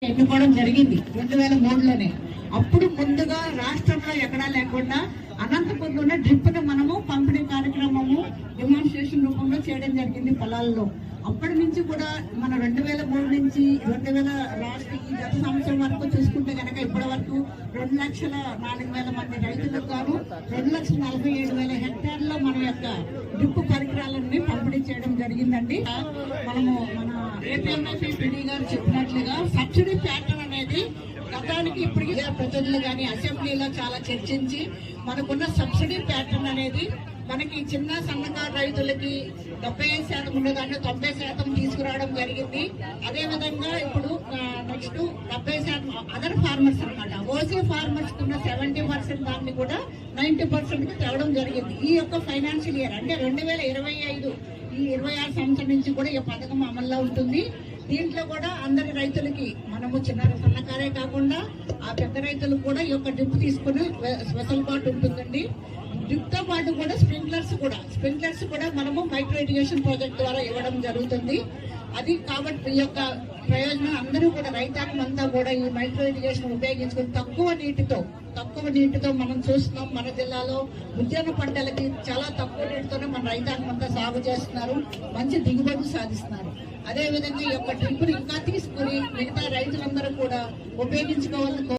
ఎన్నుకోవడం జరిగింది 2003లోనే. అప్పుడు ముందుగా రాష్ట్రంలో ఎక్కడా లేకుండా అనంతపురంలోనే డ్రిప్ను మనము పంపిణీ కార్యక్రమము డెమాన్స్ట్రేషన్ రూపంలో చేయడం జరిగింది పొలాల్లో. అప్పటి నుంచి కూడా మన 2003 నుంచి 2000 లాస్ట్ ఈ గత సంవత్సరం వరకు చూసుకుంటే కనుక ఇప్పటి వరకు 2,04,000 మంది రైతులకు గాను 2,47,000 హెక్టార్లో మన యొక్క డ్రిప్ పరికరాలన్నీ పంపిణీ చేయడం జరిగిందండి. మనము మన ఏపీఎంఎఫ్ఈ పిడి గారు చెప్పినట్లుగా సబ్సిడీ ప్యాటర్న్ అనేది గతానికి ఇప్పటికీ ప్రతినిధులు కానీ అసెంబ్లీలో చాలా చర్చించి మనకున్న సబ్సిడీ ప్యాటర్న్ అనేది మనకి చిన్న సన్నకారు రైతులకి 75% ఉండగానే 90% తీసుకురావడం జరిగింది. అదే విధంగా ఇప్పుడు నెక్స్ట్ 70% అదర్ ఫార్మర్స్ అనమాట, ఓసీ ఫార్మర్స్ కున్న 70% దాన్ని కూడా 90% కి తేవడం జరిగింది. ఈ యొక్క ఫైనాన్షియల్ ఇయర్ అంటే 2025 ఈ 26 సంవత్సరం నుంచి కూడా ఈ పథకం అమల్లో ఉంటుంది. దీంట్లో కూడా అందరి రైతులకి మనము చిన్న సన్నకారే కాకుండా ఆ పెద్ద రైతులకు కూడా ఈ యొక్క డ్రిప్ తీసుకుని వెసులుబాటు ఉంటుందండి. డ్రిప్ తో పాటు కూడా స్ప్రింక్లర్స్ కూడా మనము మైక్రో ఇరిగేషన్ ప్రాజెక్ట్ ద్వారా ఇవ్వడం జరుగుతుంది. అది కాబట్టి ఈ యొక్క ప్రయోజనం అందరూ కూడా రైతాంగం అంతా కూడా ఈ మైక్రో ఇరిగేషన్ ఉపయోగించుకుని తక్కువ నీటితో మనం చూస్తున్నాం. మన జిల్లాలో ఉద్యాన పంటలకి చాలా తక్కువ నీటితోనే మన రైతాంగం అంతా సాగు చేస్తున్నారు, మంచి దిగుబడులు సాధిస్తున్నారు. అదే విధంగా ఈ యొక్క డ్రిప్ ఇంకా తీసుకుని మిగతా రైతులందరూ కూడా ఉపయోగించుకోవాలని